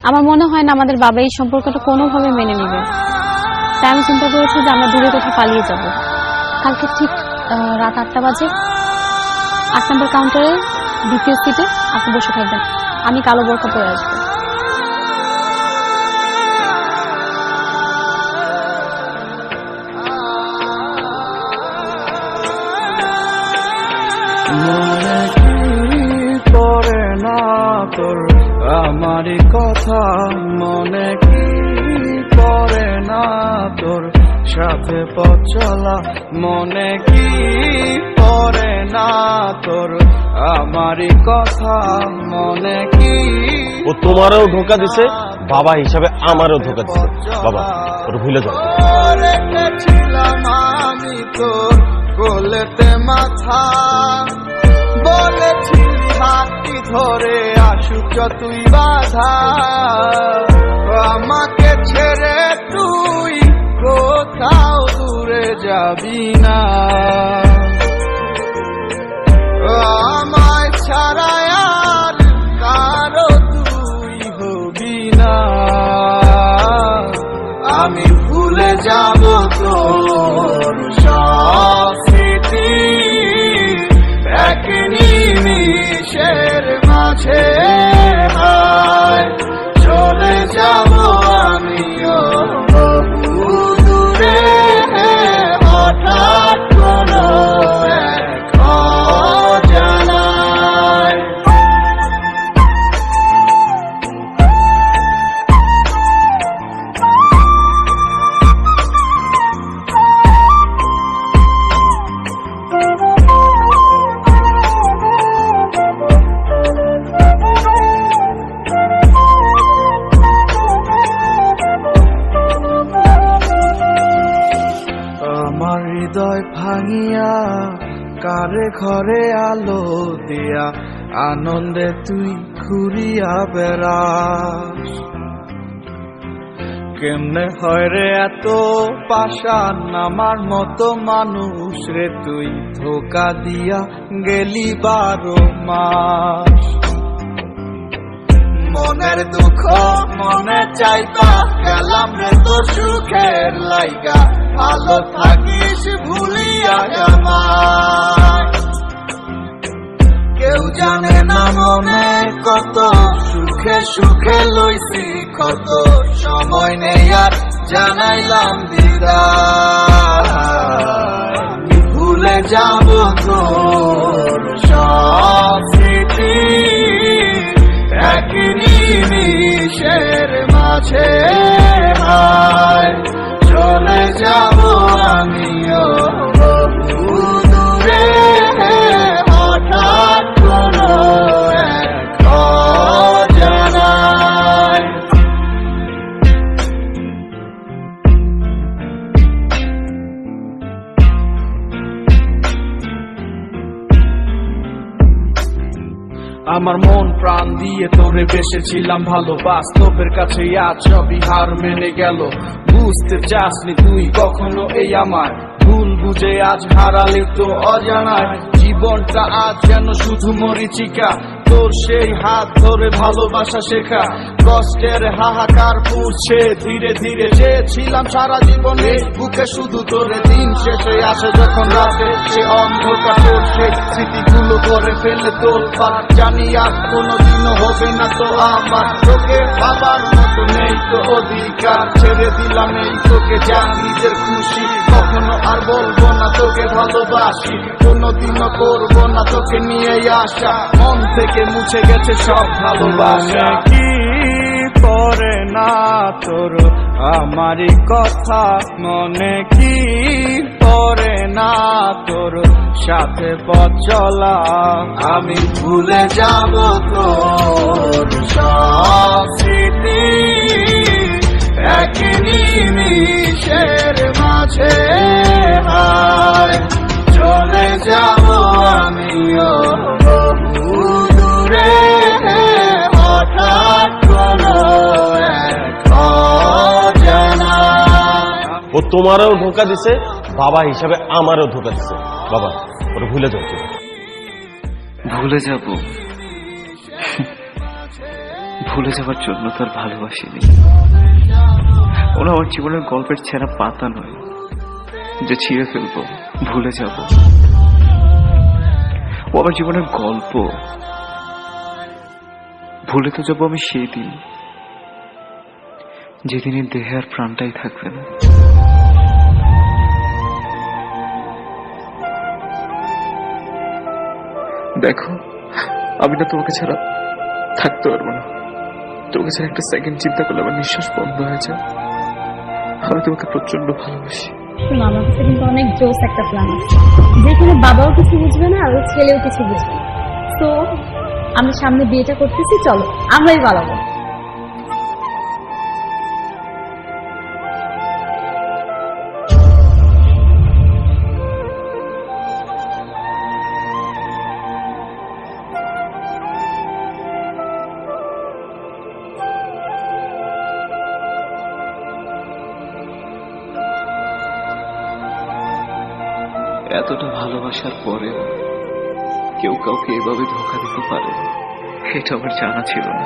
আমার মনে হয় না আমাদের বাবা এই সম্পর্কটা কোনোভাবে মেনে নেবে। তাই আমি চিন্তা করেছি যে আমরা দূরে কোথাও পালিয়ে যাব। কালকে ঠিক রাত 8টা বাজে 8 নম্বর কাউন্টারে দ্বিতীয় সিটে আপনি বসে থাকবেন, আমি কালো বোরকা পরে আসবো। মনে কি পড়ে না তোর আমারই কথা, মনে কি পড়ে না তোর সাথে পথ চলা, মনে কি পড়ে না তোর আমারই কথা, মনে কি। ও তোমারও ধোকা দিছে, বাবা হিসাবে আমারও ধোকা দিছে। বাবা ওটা ভুলে যাও। রেখেছিলাম আমি তোর কোলেতে মাথা, বলেছিলি হাতটি ধরে আসুক যতই বাধা, আমাকে ছেড়ে তুই কোথাও দূরে যাবি না, আমায় ছাড়া আর কারো তুই হবি না। আমি ভুলে যাব তোর সব স্মৃতি এক নিমিষের মাঝে, হায় চলে যাব আমিও বহু দূরে, হঠাৎ কোনো এক অজানায়। আমার হৃদয় ভাঙিয়া কারে ঘরে আলো দিয়া, আনন্দে তুই ঘুরিয়া বেড়াস। কেমনে হয় রে এত পাষাণ আমার মতো মানুষ রে, তুই ধোকা দিয়া গেলি 12 মাস। মনের দুঃখ মনে চাইতা গেলাম রে তোর সুখের লাইগা, ভালো থাকিস ভুলিয়া আমায়। কেউ জানে না মনে কত সুখে সুখে লইছি কত, সময় নেই আর জানাইলাম বিদায়। ভুলে যাব তোর সব স্মৃতি এক নিমিষের মাঝে, হায় চলে যাব আমিও বহু দূরে, হঠাৎ কোনো এক অজানায়। আমার মন প্রাণ দিয়ে তোরে বেসেছিলাম ভালো, বাস্তবের কাছে আজ সবই হার মেনে গেল। বুঝতে চাসনি তুই কখনো এই আমার ভুল বুঝে আজ হারালে তো অজানায়। জীবনটা আজ যেন শুধু মরিচিকা, তোর সেই হাত ধরে ভালোবাসা শেখা, কষ্টের হাহাকার পুড়ছে ধীরে ধীরে। চেয়েছিলাম সারা জীবনে বুকে শুধু তোরে, দিন শেষে আসে যখন রাতে সে অন্ধকার, তোর সেই স্মৃতিগুলো করে ফেলে তোর পার। জানি আর কোনোদিনও হবে না তো আমার, তোকে বাবার মতো নেই তো অধিকার। ছেড়ে দিলাম এই তোকে, যা নিজের খুশি, কখনো আর বলবো না তোকে ভালোবাসি, কোনোদিনও করবো না তোকে নিয়ে আসা, মন থেকে মুছে গেছে সব ভালোবাসা। কি পড়ে না তোর আমারই কথা, মনে কি পড়ে না তোর সাথে পথ চলা, আমি ভুলে যাব তোর সব স্মৃতি এক নিমিষের মাঝে, হায় চলে যাব আমিও বহু দূরে, হঠাৎ কোনো এক অজানায়। ও তোমারও ধোকা দিছে, বাবা হিসাবে আমারও ধোকা দিছে। বাবা ওটা ভুলে যাও। ভুলে যাব? ভুলে যাওয়ার জন্য তার ভালোবাসিনি। ওরা আমার জীবনের গল্পের ছেঁড়া পাতা নয় যে ছিঁড়ে ফেলবো, ভুলে যাব। ও আমার জীবনের গল্প। ভুলে তো যাবো আমি সেই দিন, যেদিনে দেহে আর প্রাণটাই থাকবে না। দেখো, আমি না তোমাকে ছাড়া থাকতে পারবো না। তোমাকে ছাড়া একটা সেকেন্ড চিন্তা করলে আমার নিঃশ্বাস বন্ধ হয়ে যায়। আমি তোমাকে প্রচন্ড ভালোবাসি। শোনো, আমার কাছে কিন্তু অনেক জোস একটা প্ল্যান আছে, যেখানে বাবাও কিছু বুঝবে না আর ওর ছেলেও কিছু বুঝবে না। তো আমরা সামনে বিয়েটা করতেছি, চলো আমরাই পালাবো। এতটা ভালোবাসার পরেও কেউ কাউকে এভাবে ধোঁকা দিতে পারে, এটা আমার জানা ছিল না।